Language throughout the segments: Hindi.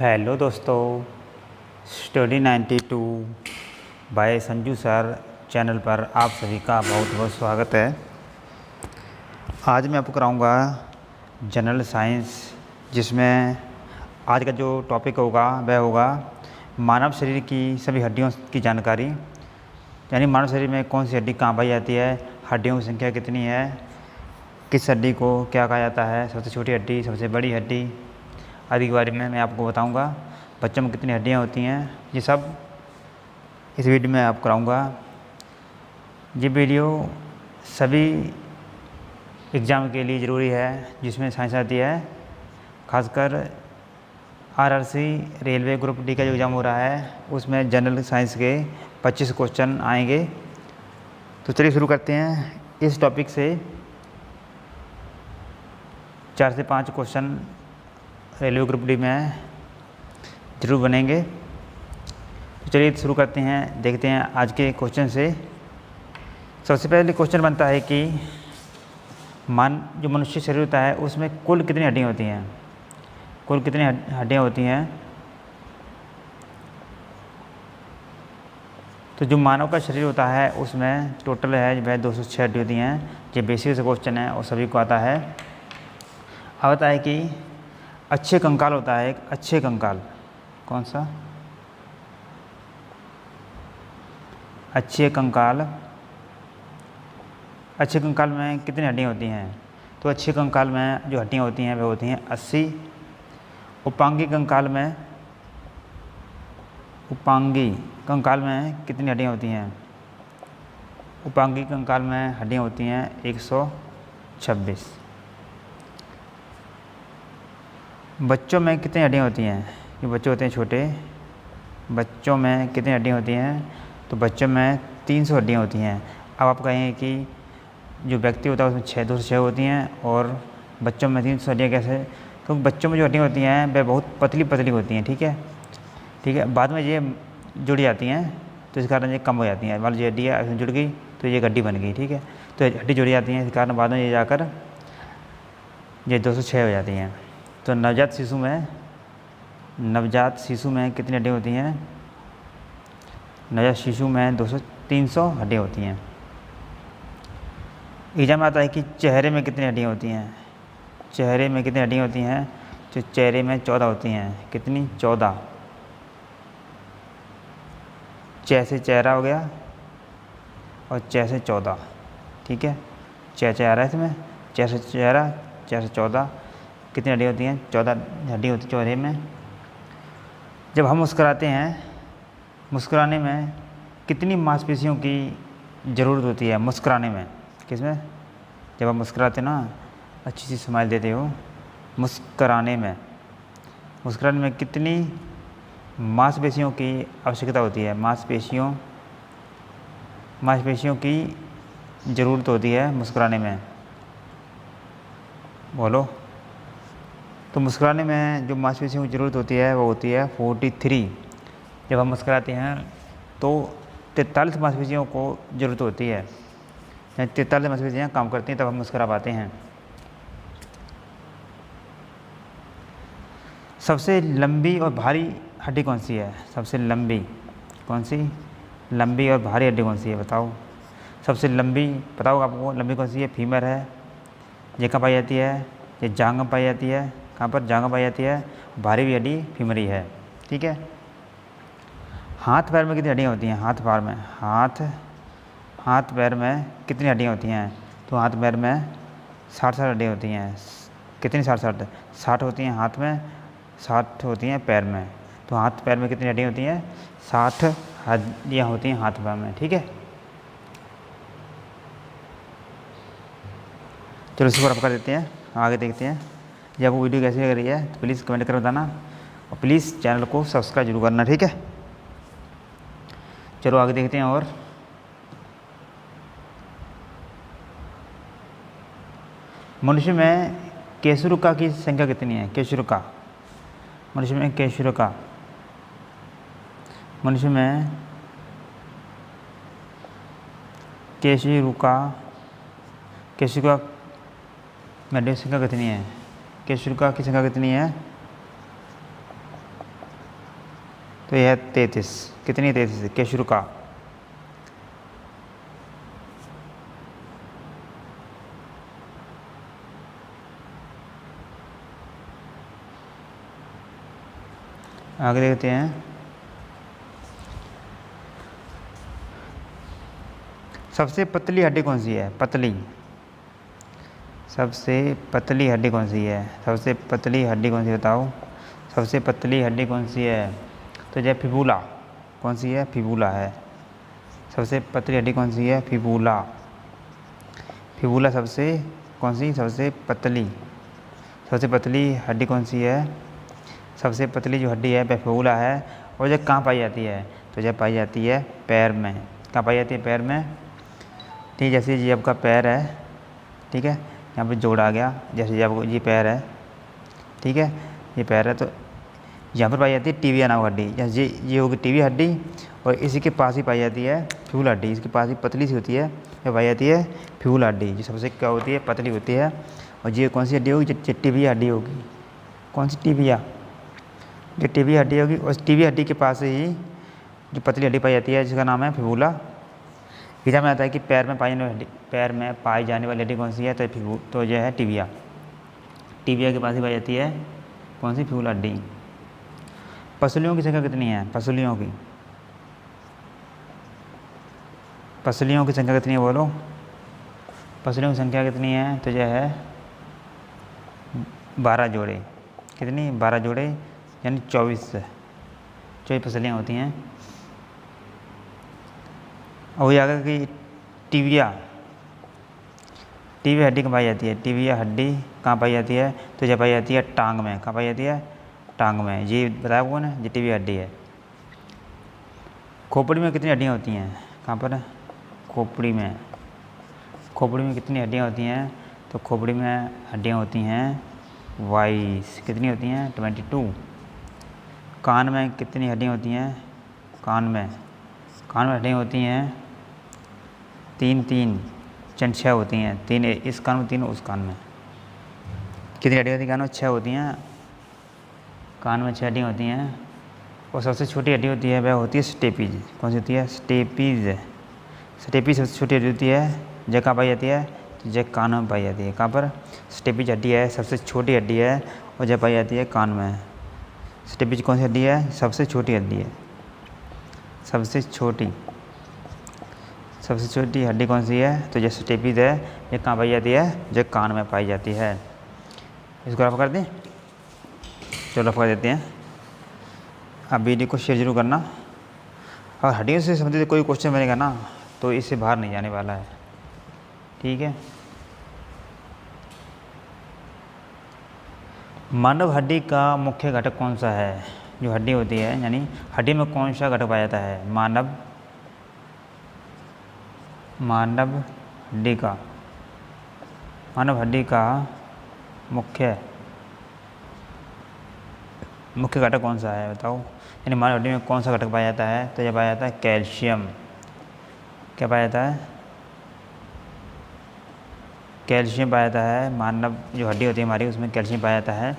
हेलो दोस्तों, study 92 by Sanju sir channel पर आप सभी का बहुत बहुत स्वागत है। आज मैं आपको कराऊंगा जनरल साइंस, जिसमें आज का जो टॉपिक होगा वह होगा मानव शरीर की सभी हड्डियों की जानकारी। यानी मानव शरीर में कौन सी हड्डी कहाँ पाई जाती है, हड्डियों की संख्या कितनी है, किस हड्डी को क्या कहा जाता है, सबसे छोटी हड्डी, सबसे बड़ी हड्डी आदि के बारे में मैं आपको बताऊंगा। बच्चों में कितनी हड्डियां होती हैं, ये सब इस वीडियो में आपको कराऊंगा। ये वीडियो सभी एग्ज़ाम के लिए ज़रूरी है जिसमें साइंस आती है। खासकर आरआरसी रेलवे ग्रुप डी का जो एग्ज़ाम हो रहा है उसमें जनरल साइंस के 25 क्वेश्चन आएंगे। तो चलिए शुरू करते हैं। इस टॉपिक से 4 से 5 क्वेश्चन रेलवे ग्रुप डी में जरूर बनेंगे। तो चलिए शुरू करते हैं, देखते हैं आज के क्वेश्चन से। सबसे पहले क्वेश्चन बनता है कि जो मनुष्य शरीर होता है उसमें कुल कितनी हड्डियाँ होती हैं, कुल कितनी हड्डियाँ होती हैं। तो जो मानव का शरीर होता है उसमें टोटल है वह 206 हड्डी होती हैं। ये बेसिक से क्वेश्चन है और सभी को आता है। अब आता है कि अच्छे कंकाल होता है, एक अच्छे कंकाल, कौन सा? अच्छे कंकाल। अच्छे कंकाल में कितनी हड्डियाँ होती हैं? तो अच्छे कंकाल में जो हड्डियाँ होती हैं वे होती हैं 80। उपांगी कंकाल में कितनी हड्डियाँ होती हैं? उपांगी कंकाल में हड्डियाँ होती हैं 126। बच्चों में कितनी हड्डियाँ होती हैं? ये बच्चे होते हैं छोटे, बच्चों में कितनी हड्डियाँ होती हैं? तो बच्चों में 300 हड्डियाँ होती हैं। अब आप कहेंगे कि जो व्यक्ति होता है उसमें 206 होती हैं और बच्चों में 300 हड्डियाँ कैसे? क्योंकि बच्चों में जो हड्डियाँ होती हैं वे बहुत पतली पतली होती हैं। ठीक है, बाद में ये जुड़ जाती हैं तो इस कारण ये कम हो जाती हैं। मान लीजिए हड्डी है, जुड़ गई तो ये हड्डी बन गई। ठीक है, तो हड्डी जुड़ जाती हैं, इस कारण बाद में ये जाकर ये 206 हो जाती हैं। तो नवजात शिशु में कितनी हड्डियाँ होती हैं? नवजात शिशु में 300 हड्डियाँ होती हैं। एग्जाम में आता है कि चेहरे में कितनी हड्डियाँ होती हैं? चेहरे में कितनी हड्डियाँ होती हैं? तो चेहरे में 14 होती हैं। कितनी? 14। चे से चेहरा हो गया और चे से 14। ठीक है, चेहरा है इसमें, चे से चेहरा, चे से 14। कितनी हड्डी होती हैं? 14 हड्डी होती है चेहरे में। जब हम मुस्कुराते हैं, मुस्कुराने में कितनी मांसपेशियों की ज़रूरत होती है? मुस्कुराने में, किसमें? जब आप मुस्कुराते ना, अच्छी सी स्माइल देते हो, मुस्कुराने में कितनी मांसपेशियों की आवश्यकता होती है? मांसपेशियों की ज़रूरत होती है मुस्कुराने में, बोलो। तो मुस्कुराने में जो मांसपेशियों की ज़रूरत होती है वो होती है 43। जब हम मुस्कुराते हैं तो 43 मांसपेशियों को ज़रूरत होती है। 43 मांसपेशियाँ काम करती हैं तब हम मुस्कुरा पाते हैं। सबसे लंबी और भारी हड्डी कौन सी है? सबसे लंबी कौन सी? लंबी और भारी हड्डी कौन सी है बताओ? सबसे लंबी बताओ आपको, लंबी कौन सी है? फीमर है। ये कहाँ पाई जाती है? ये जांघ में पाई जाती है। कहाँ पर? जांघ में पाई जाती है। भारी भी हड्डी फीमरी है। ठीक है। हाथ पैर में कितनी हड्डियाँ होती हैं? हाथ पैर में कितनी हड्डियाँ होती हैं? तो हाथ पैर में 60 हड्डियाँ होती हैं। कितनी? 60 होती हैं हाथ में, 60 होती हैं पैर में। तो हाथ पैर में कितनी हड्डियाँ होती हैं? 60 हड्डियाँ होती हैं हाथ पैर में। ठीक है, चलो इसी पर आप कर देते हैं, आगे देखते हैं। जब आपको वीडियो कैसी लग रही है तो प्लीज़ कमेंट कर बताना और प्लीज़ चैनल को सब्सक्राइब जरूर करना। ठीक है, चलो आगे देखते हैं। और मनुष्य में केशरुका की संख्या कितनी है? केशरुका, मनुष्य में केशरुका में संख्या कितनी है? केशरुका की संख्या कितनी है? तो यह है 33। कितनी 33? केशरू का। आगे देखते हैं। सबसे पतली हड्डी कौन सी है? पतली, सबसे पतली हड्डी कौन सी है? सबसे पतली हड्डी कौन सी बताओ? सबसे पतली हड्डी कौन सी है? तो जय फिबूला। कौन सी है? फिबूला है। सबसे पतली हड्डी कौन सी है? फिबूला। फिबूला सबसे कौन सी? सबसे पतली। सबसे पतली हड्डी कौन सी है? सबसे पतली जो हड्डी है वह फिबूला है। और जब कहाँ पाई जाती है? तो जब पाई जाती है पैर में। कहाँ पाई जाती है? पैर में। ठीक, जैसे ये आपका पैर है, ठीक है, यहाँ पे जोड़ आ गया। जैसे जब ये पैर है, ठीक है, ये पैर है, तो यहाँ पर पाई जाती है टिबिया नामक हड्डी। जैसे ये होगी टिबिया हड्डी, और इसी के पास ही पाई जाती है फिबुला हड्डी। इसके पास ही पतली सी होती है, ये पाई जाती है फिबुला हड्डी, जो सबसे क्या होती है? पतली होती है। और ये कौन सी हड्डी होगी? जो टिबिया हड्डी होगी। कौन सी? टिबिया। जो टिबिया हड्डी होगी, उस टिबिया हड्डी के पास ही जो पतली हड्डी पाई जाती है, जिसका नाम है फिबुला। एग्जाम में आता है कि पैर में पाई जाने वाली हड्डी कौन सी है? तो यह है टिबिया। टिबिया के पास ही पाई जाती है कौन सी? फिबुला हड्डी। पसलियों की संख्या कितनी है? पसलियों की संख्या कितनी है? बोलो, पसलियों की संख्या कितनी है? तो यह है 12 जोड़े। कितनी? 12 जोड़े, यानी 24 पसलियाँ होती हैं। और वही आगे कि टिबिया हड्डी कहाँ पाई जाती है? टिबिया हड्डी कहाँ पाई जाती है? तो यह पाई जाती है टांग में। कहाँ पाई जाती है? टांग में। ये बताया कौन है? ये टिबिया हड्डी है। खोपड़ी में कितनी हड्डियाँ होती हैं? कहाँ पर? खोपड़ी में। खोपड़ी में कितनी हड्डियाँ होती हैं? तो खोपड़ी में हड्डियाँ होती हैं 22। कितनी होती हैं? 22। कान में कितनी हड्डियाँ होती हैं? कान में हड्डियाँ होती हैं 3 6 होती हैं। 3 इस कान में, 3 उस कान में। कितनी हड्डियाँ होती हैं कान में? 6 होती हैं। कान में 6 हड्डियाँ होती हैं। और सबसे छोटी हड्डी होती है वह होती है स्टेपीज। कौन सी होती है? स्टेपीज सबसे छोटी हड्डी होती है। जय कहाँ पाई जाती है? तो जय कान में पाई जाती है। कहाँ पर? स्टेपीज हड्डी है, सबसे छोटी हड्डी है, और जय पाई जाती है कान में। स्टेपीज कौन सी हड्डी है? सबसे छोटी हड्डी है। सबसे छोटी हड्डी कौन सी है? तो जैसे स्टेपीज है, ये कहाँ पाई जाती है? जो कान में पाई जाती है। इसको रफ कर दें? चलो रफ कर देते हैं। आप वीडियो को शेयर जरूर करना, और हड्डियों से संबंधित कोई क्वेश्चन बनेगा ना, तो इससे बाहर नहीं जाने वाला है, ठीक है। मानव हड्डी का मुख्य घटक कौन सा है? जो हड्डी होती है, यानी हड्डी में कौन सा घटक पाया जाता है? मानव हड्डी का मुख्य घटक कौन सा है? बताओ। यानी मानव हड्डी में कौन सा घटक पाया जाता है? तो यह पाया जाता है कैल्शियम। क्या पाया जाता है? कैल्शियम पाया जाता है। मानव जो हड्डी होती है हमारी, उसमें कैल्शियम पाया जाता है।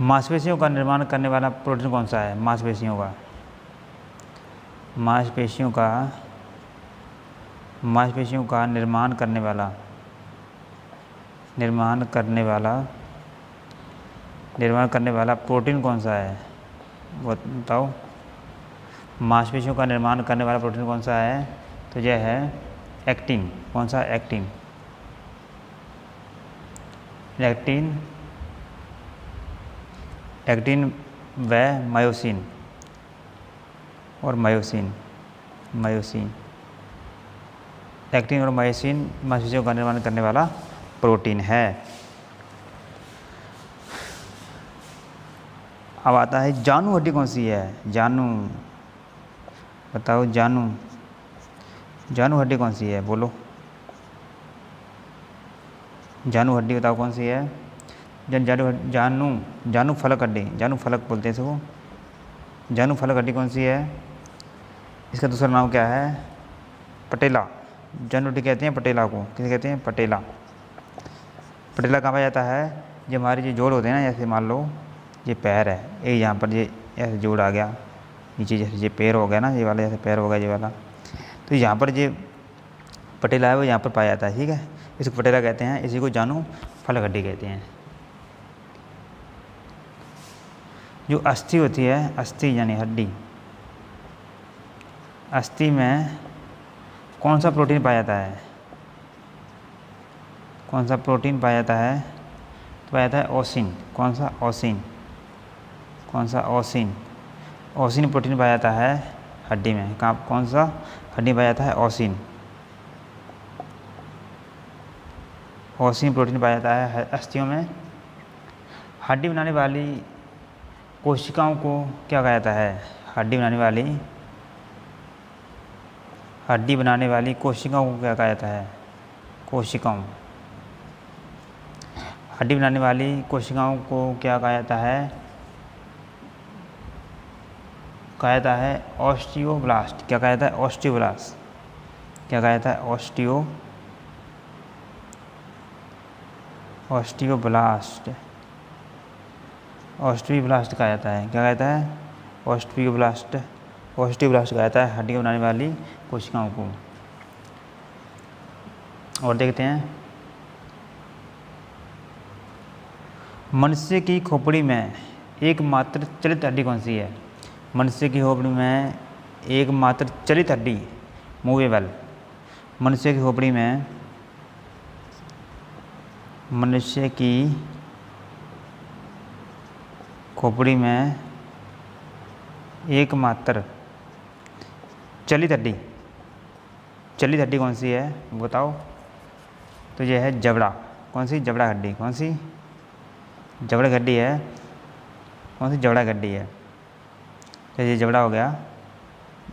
मांसपेशियों का निर्माण करने वाला प्रोटीन कौन सा है? मांसपेशियों का निर्माण करने वाला प्रोटीन कौन सा है? वो बताओ। मांसपेशियों का निर्माण करने वाला प्रोटीन कौन सा है? तो यह है एक्टिन। कौन सा? एक्टिन व मायोसिन एक्टिन और मायोसिन मांसपेशियों का निर्माण करने वाला प्रोटीन है। अब आता है जानू हड्डी कौन सी है? जानू, बताओ। जानू हड्डी कौन सी है? बोलो। जानू हड्डी बताओ कौन सी है? जानू फलक हड्डी, जानू फलक बोलते हैं इसको। जानू फलक हड्डी कौन सी है? इसका दूसरा नाम क्या है? पटेला। जन रोटी कहते हैं पटेला को, किसे कहते हैं? पटेला। पटेला कहाँ पाया जाता है? जो हमारे जो जोड़ होते हैं ना, जैसे मान लो ये पैर है, ये यहाँ पर ये ऐसे जोड़ आ गया नीचे, जैसे ये पैर हो गया ना, ये वाला जैसे पैर हो गया ये वाला, तो यहाँ पर ये पटेला है वो यहाँ पर पाया जाता है, ठीक है। इसको पटेला कहते हैं, इसी को जानू फल हड्डी कहते हैं। जो अस्थि होती है, अस्थि यानी हड्डी, अस्थि में कौन सा प्रोटीन पाया जाता है? कौन सा प्रोटीन पाया जाता है? तो पाया जाता है ओसिन। कौन सा? ओसिन। कौन सा? ओसिन। ओसिन प्रोटीन पाया जाता है हड्डी में। कहाँ? कौन सा हड्डी पाया जाता है? ओसिन। ओसिन प्रोटीन पाया जाता है अस्थियों में। हड्डी बनाने वाली कोशिकाओं को क्या कहा जाता है? हड्डी बनाने वाली कोशिकाओं को क्या कहा जाता है? कोशिकाओं। हड्डी बनाने वाली कोशिकाओं को क्या कहा जाता है? कहा जाता है ऑस्टियोब्लास्ट। क्या कहा जाता है? ऑस्टियोब्लास्ट। क्या कहा जाता है? ऑस्टियोब्लास्ट। ऑस्टियोब्लास्ट कहा जाता है। क्या कहता है? ऑस्टियोब्लास्ट। ऑस्टियोब्लास्ट कहा जाता है हड्डी बनाने वाली कोशिकाओं को। और देखते हैं, मनुष्य की खोपड़ी में एकमात्र चलित हड्डी कौन सी है? मनुष्य की खोपड़ी में एकमात्र चलित हड्डी, मूवेबल। मनुष्य की खोपड़ी में एकमात्र चलित हड्डी कौन सी है बताओ? तो यह है जबड़ा। कौन सी? जबड़ा हड्डी। कौन सी? जबड़ा हड्डी है। कौन सी? जबड़ा हड्डी है। जैसे जबड़ा हो गया,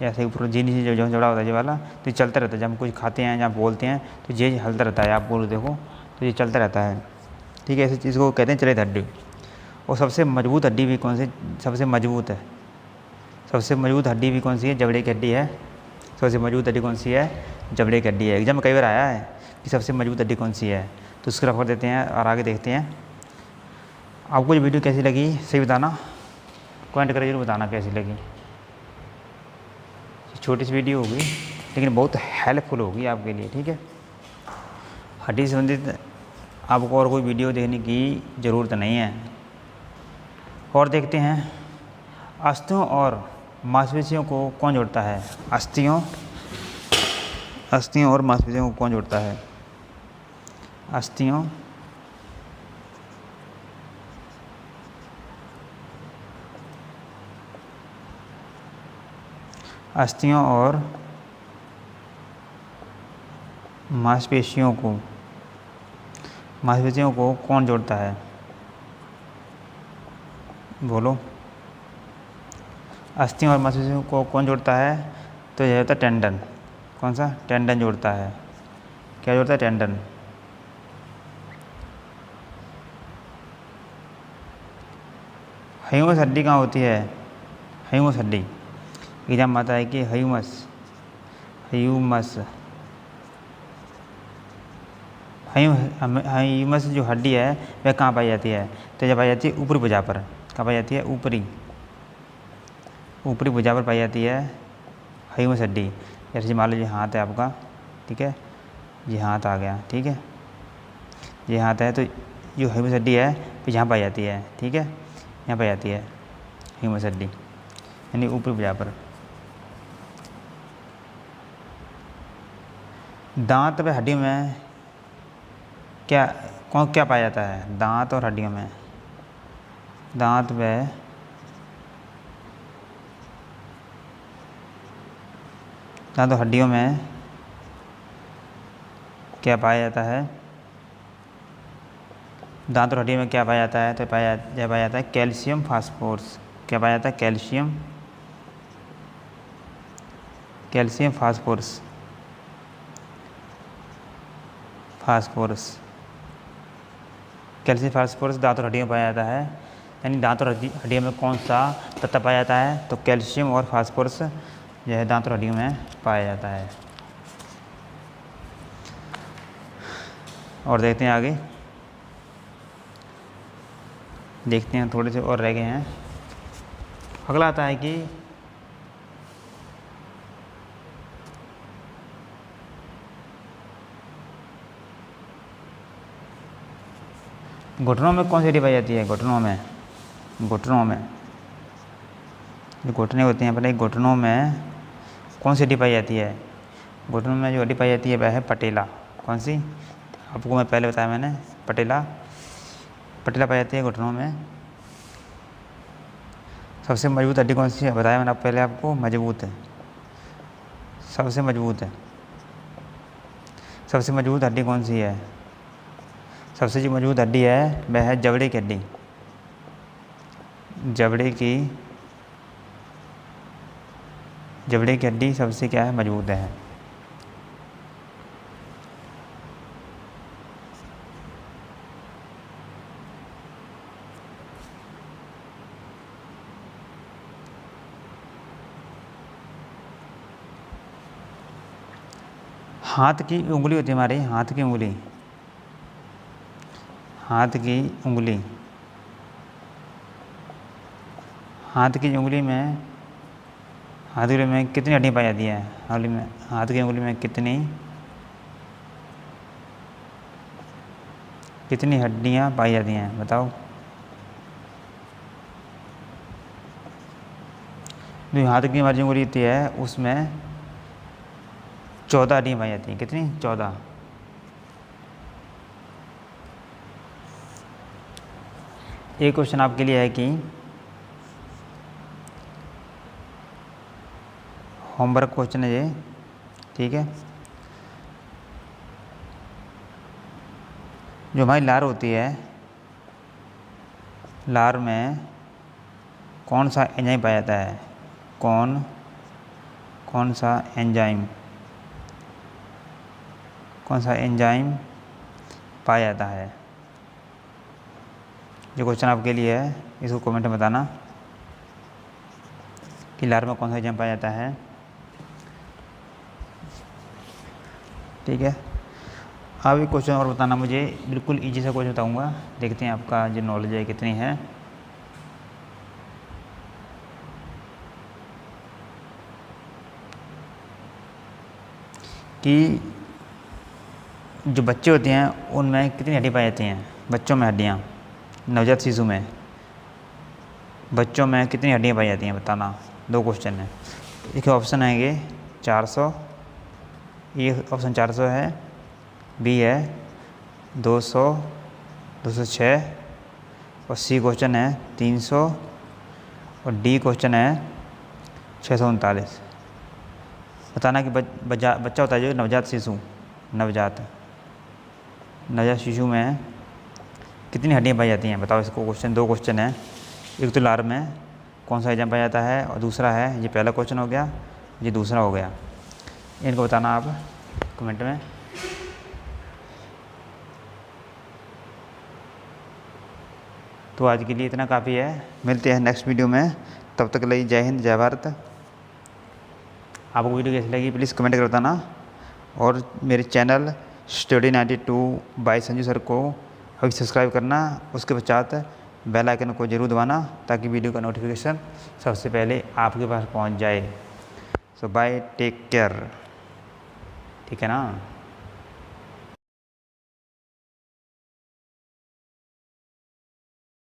ऐसे ऊपर जी नीचे जो जबड़ा होता है ये वाला, तो ये चलता रहता है। जब हम कुछ खाते हैं या बोलते हैं तो ये हलता रहता है। आप बोलो देखो तो ये चलता रहता है, ठीक है। ऐसी चीज़ को कहते हैं चलित हड्डी। और सबसे मजबूत हड्डी भी कौन सी? सबसे मजबूत हड्डी भी कौन सी है? जबड़े की हड्डी है। सबसे मजबूत हड्डी कौन सी है? जबड़े की हड्डी है। एग्जाम में कई बार आया है कि सबसे मजबूत हड्डी कौन सी है, तो उसको रेफर देते हैं और आगे देखते हैं। आपको ये वीडियो कैसी लगी सही बताना, कमेंट करके जरूर बताना कैसी लगी। छोटी सी वीडियो होगी लेकिन बहुत हेल्पफुल होगी आपके लिए, ठीक है। हड्डी से संबंधित आपको और कोई वीडियो देखने की ज़रूरत नहीं है। और देखते हैं, अस्थियों और मांसपेशियों को कौन जोड़ता है? अस्थियों और मांसपेशियों को कौन जोड़ता है? अस्थियों और मांसपेशियों को कौन जोड़ता है? बोलो। अस्थियों और मांसपेशियों को कौन जोड़ता है? तो यह होता है टेंडन। कौन सा? टेंडन जोड़ता है। क्या जोड़ता है? टेंडन। ह्यूमस हड्डी कहाँ होती है? ह्यूमस हड्डी एग्जाम आता है कि ह्यूमस जो हड्डी है वह कहाँ पाई जाती है? तो जब पाई जाती है ऊपरी भुजा पर। कहाँ पाई जाती है? ऊपरी भुजा पर पाई जाती है ह्यूमस हड्डी। जैसे मान लो ये हाथ है आपका, ठीक है, ये हाथ आ गया, ठीक है, ये हाथ है, तो जो ह्यूमस हड्डी है तो यहाँ पाई जाती है, ठीक है, यहाँ पाई जाती है ह्यूमस हड्डी यानी ऊपरी भुजा पर। दांत व हड्डियों में क्या पाया जाता है? दांत और हड्डियों में, दांत व हड्डियों में क्या पाया जाता है? दांत और हड्डियों में क्या पाया जाता है? तो पाया जाता है कैल्शियम फास्फोरस। क्या पाया जाता है? Calcium phosphorus. कैल्शियम फास्फोरस दांत और हड्डियों में पाया जाता है। यानी दांत और हड्डियों में कौन सा तत्व पाया जाता है? तो कैल्शियम और फास्फोरस यह दांत और हड्डियों में पाया जाता है। और देखते हैं आगे, देखते हैं थोड़े से और रह गए हैं। अगला आता है कि घुटनों में कौन सी हड्डी पाई जाती है? घुटनों में जो घुटने होते हैं अपने, घुटनों में कौन सी हड्डी पाई जाती है? घुटनों में जो हड्डी पाई जाती है वह है पटेला। कौन सी? आपको मैं पहले बताया मैंने, पटेला पाई जाती है घुटनों में। सबसे मजबूत हड्डी कौन सी है? बताया मैंने पहले आपको, मजबूत है, सबसे मजबूत हड्डी कौन सी है? सबसे जो मजबूत हड्डी है वह है जबड़े की हड्डी। जबड़े की हड्डी सबसे क्या है? मजबूत है। हाथ की उंगली होती है हमारी, हाथ की उंगली में कितनी हड्डियाँ पाई जाती हैं? हाथ की उंगली में कितनी हड्डियाँ पाई जाती हैं? बताओ। जो हाथ की हमारी उंगली होती है उसमें 14 हड्डियाँ पाई जाती हैं। कितनी? 14। एक क्वेश्चन आपके लिए है कि होमवर्क क्वेश्चन है ये, ठीक है। जो हमारी लार होती है, लार में कौन सा एंजाइम पाया जाता है? कौन सा एंजाइम पाया जाता है? जो क्वेश्चन आपके लिए है इसको कमेंट में बताना कि लार में कौन सा एंजाइम पाया जाता है, ठीक है। अब एक क्वेश्चन और बताना मुझे, बिल्कुल इजी सा क्वेश्चन बताऊंगा, देखते हैं आपका जो नॉलेज है कितनी है। कि जो बच्चे होते हैं उनमें कितनी हड्डी पाई जाती हैं? बच्चों में हड्डियाँ, नवजात शिशु में बच्चों में कितनी हड्डियाँ पाई जाती हैं? बताना। 2 क्वेश्चन है। एक ऑप्शन आएंगे 400, ये ऑप्शन 400 है, बी है 200, 206 और सी क्वेश्चन है 300 और डी क्वेश्चन है 639। बताना कि बच्चा होता है जो नवजात शिशु में कितनी हड्डियाँ पाई जाती हैं? बताओ इसको। क्वेश्चन 2 क्वेश्चन है, एक तो लार में कौन सा एंजाइम पाया जाता है और दूसरा है, ये पहला क्वेश्चन हो गया, ये दूसरा हो गया। इनको बताना आप कमेंट में। तो आज के लिए इतना काफ़ी है, मिलते हैं नेक्स्ट वीडियो में, तब तक के लिए जय हिंद, जय भारत। आपको वीडियो कैसी लगी प्लीज़ कमेंट कर बताना, और मेरे channel study 92 by Sanju sir को अभी सब्सक्राइब करना, उसके पश्चात बेल आइकन को जरूर दबाना ताकि वीडियो का नोटिफिकेशन सबसे पहले आपके पास पहुंच जाए। सो बाय, टेक केयर, ठीक है ना।